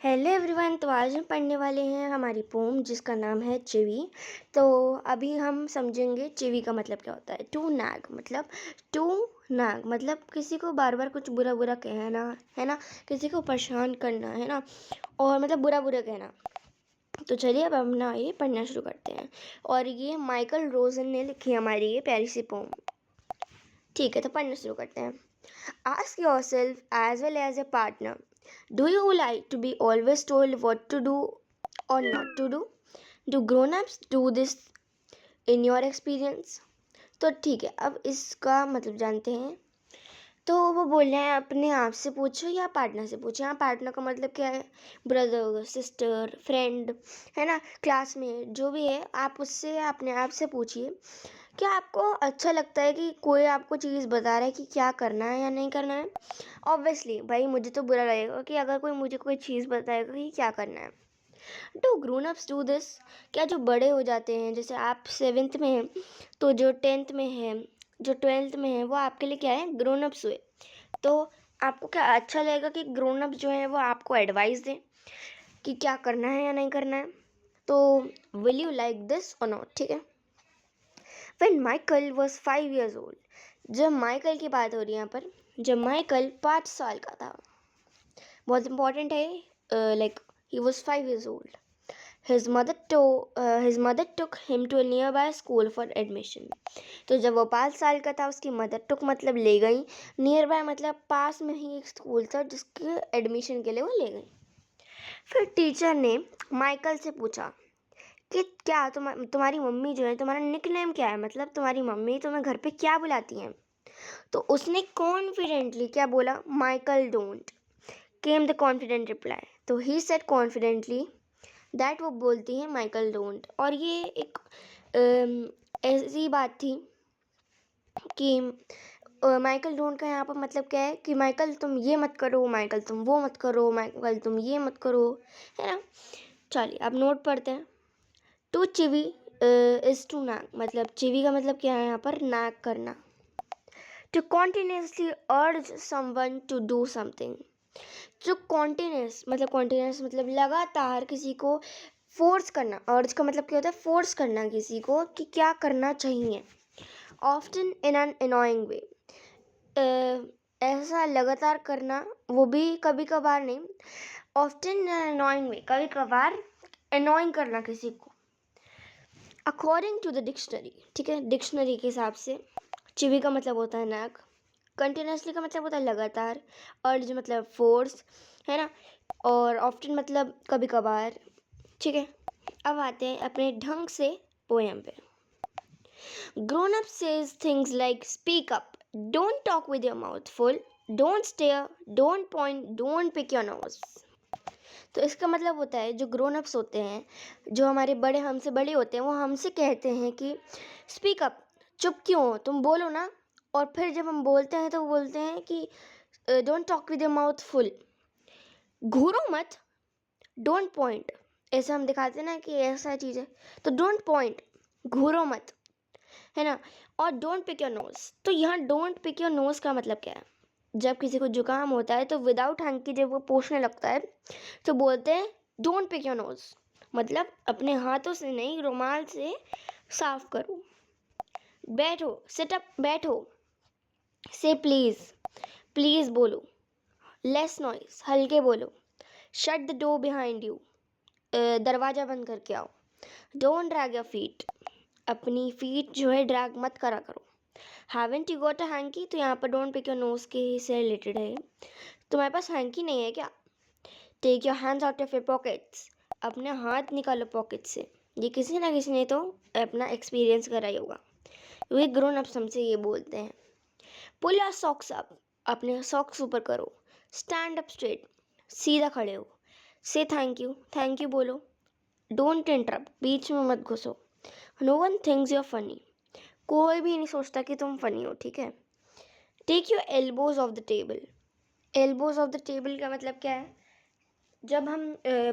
Hello everyone. तो आज हम पढ़ने वाले हैं हमारी पोम जिसका नाम है चिवी। तो अभी हम समझेंगे चिवी का मतलब क्या होता है। टू नैग मतलब किसी को बार बार कुछ बुरा बुरा कहना है ना, किसी को परेशान करना है ना, और मतलब बुरा बुरा कहना। तो चलिए अब हम ना ये पढ़ना शुरू करते हैं। और ये माइकल रोजन ने लिखी हमारी ये प्यारी सी पोम। ठीक है, तो पढ़ना शुरू करते हैं। Ask yourself as well as a partner, do you like to be always told what to do or not to do? Do grown-ups do this in your experience? तो ठीक है, अब इसका मतलब जानते हैं। तो वो बोल रहे हैं अपने आप से पूछो या पार्टनर से पूछो। यहाँ पार्टनर का मतलब क्या है? ब्रदर, सिस्टर, फ्रेंड, है ना, क्लासमेट, जो भी है आप उससे अपने आप से पूछिए। क्या आपको अच्छा लगता है कि कोई आपको चीज़ बता रहा है कि क्या करना है या नहीं करना है? ऑब्वियसली भाई मुझे तो बुरा लगेगा कि अगर कोई मुझे कोई चीज़ बताएगा कि क्या करना है। Do grown ups do this? क्या जो बड़े हो जाते हैं, जैसे आप 7th में हैं तो जो 10th में है, जो 12th में है, वो आपके लिए क्या है? ग्रोन अप्स हुए। तो आपको क्या अच्छा लगेगा कि ग्रोन अप्स जो है वो आपको एडवाइस दें कि क्या करना है या नहीं करना है? तो विल यू लाइक दिस और नॉट? ठीक है। When Michael was 5 years old, जब माइकल की बात हो रही है यहाँ पर, जब माइकल 5 साल का था, बहुत इंपॉर्टेंट है, like he was 5 years old. His mother took him to a nearby school for admission. तो जब वो 5 साल का था, उसकी मदर टुक मतलब ले गई, नियर बाय मतलब पास में ही एक स्कूल था जिसके एडमिशन के लिए वो ले गई। फिर टीचर ने माइकल से पूछा कि क्या तुम्हारी मम्मी जो है, तुम्हारा निकनेम क्या है, मतलब तुम्हारी मम्मी तुम्हें घर पे क्या बुलाती हैं? तो उसने कॉन्फिडेंटली क्या बोला? Michael don't. Came the confident reply. तो ही सेड कॉन्फिडेंटली दैट वो बोलती है माइकल डोंट। और ये एक ऐसी बात थी कि माइकल डोंट का यहाँ पर मतलब क्या है कि माइकल तुम ये मत करो, माइकल तुम वो मत करो, माइकल तुम ये मत करो, है ना। चलिए अब नोट पढ़ते हैं। टू चिवी इज टू नैग, मतलब चिवी का मतलब क्या है यहाँ पर? नैग करना। टू कॉन्टिन्यूसली अर्ज समवन टू डू समथिंग। जो कॉन्टिन्यूस मतलब लगातार किसी को फोर्स करना। अर्ज का मतलब क्या होता है? फोर्स करना किसी को कि क्या करना चाहिए। ऑफ्टन इन एन अनोइंग वे, ऐसा लगातार करना, वो भी कभी कभार नहीं। ऑफ्टन इन एन अनोइंग वे, कभी कभार अनोइंग करना किसी को। अकॉर्डिंग टू द डिक्शनरी, ठीक है, डिक्शनरी के हिसाब से चिवी का मतलब होता है नैग। कंटिन्यूसली का मतलब होता है लगातार। अर्ज मतलब फोर्स, है ना। और ऑफ्टन मतलब कभी कभार। ठीक है, अब आते हैं अपने ढंग से पोएम पे। Grown up says things like speak up, don't talk with your mouth full, don't stare, don't point, don't pick your nose. तो इसका मतलब होता है जो ग्रोन अप्स होते हैं, जो हमारे बड़े, हमसे बड़े होते हैं, वो हमसे कहते हैं कि स्पीक अप, चुप क्यों हो, तुम बोलो ना। और फिर जब हम बोलते हैं तो वो बोलते हैं कि don't talk with your mouth full, घूरो मत, डोंट पॉइंट। ऐसे हम दिखाते हैं ना कि ऐसा चीज़ है, तो डोंट पॉइंट, घूरो मत, है ना। और डोंट पिक योर नोज, तो यहाँ डोंट पिक योर नोज का मतलब क्या है? जब किसी को जुकाम होता है तो विदाउट हैंकी जब वो पोंछने लगता है तो बोलते हैं डोंट पिक योर नोज, मतलब अपने हाथों से नहीं, रुमाल से साफ करो। बैठो, सिट अप, बैठो। से प्लीज़, प्लीज़ बोलो। लेस नॉइस, हल्के बोलो। Shut the door behind you, दरवाज़ा बंद करके आओ। डोंट ड्रैग योर फीट, अपनी फीट जो है ड्रैग मत करा करो। Haven't you got a hanky, तो यहाँ पर डोंट पिक योर नोज के से रिलेटेड है। तुम्हारे पास हैंकी नहीं है क्या? Take your hands out of your pockets, अपने हाथ निकालो पॉकेट से। ये किसी ना किसी ने तो अपना एक्सपीरियंस करा ही होगा। वे ग्रोन अप्स हमसे ये बोलते हैं। पुल योर सॉक्स अप, अपने सॉक्स ऊपर करो। स्टैंड अप स्ट्रेट, सीधा खड़े हो। से थैंक यू बोलो। डोंट इंटरप्ट, बीच में मत घुसो। No one thinks you are funny, कोई भी नहीं सोचता कि तुम फनी हो, ठीक है। Take your elbows off the table, elbows off the table का मतलब क्या है? जब हम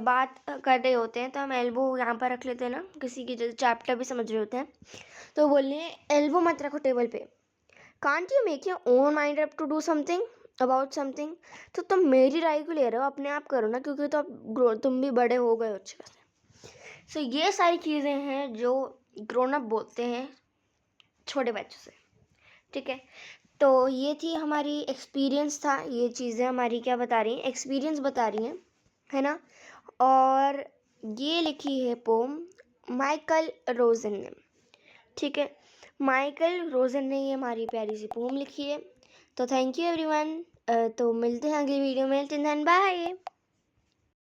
बात कर रहे होते हैं तो हम एल्बो यहाँ पर रख लेते हैं ना, किसी की जैसे चैप्टर भी समझ रहे होते हैं तो बोल रहे हैं एल्बो मत रखो टेबल पे। Can't you make your own mind up to do something, about something, तो तुम मेरी राय को ले रहे हो, अपने आप करो ना, क्योंकि तो अब तुम भी बड़े हो गए हो अच्छे खासे। सो ये सारी चीज़ें हैं जो ग्रोन अप बोलते हैं छोटे बच्चों से, ठीक है। तो ये थी हमारी एक्सपीरियंस था, ये चीज़ें हमारी क्या बता रही हैं, एक्सपीरियंस बता रही हैं, है ना। और ये लिखी है पोम माइकल रोजन ने, ठीक है। माइकल रोजन ने ये हमारी प्यारी सी पोम लिखी है। तो थैंक यू एवरीवन। तो मिलते हैं अगली वीडियो में, टिल देन बाय।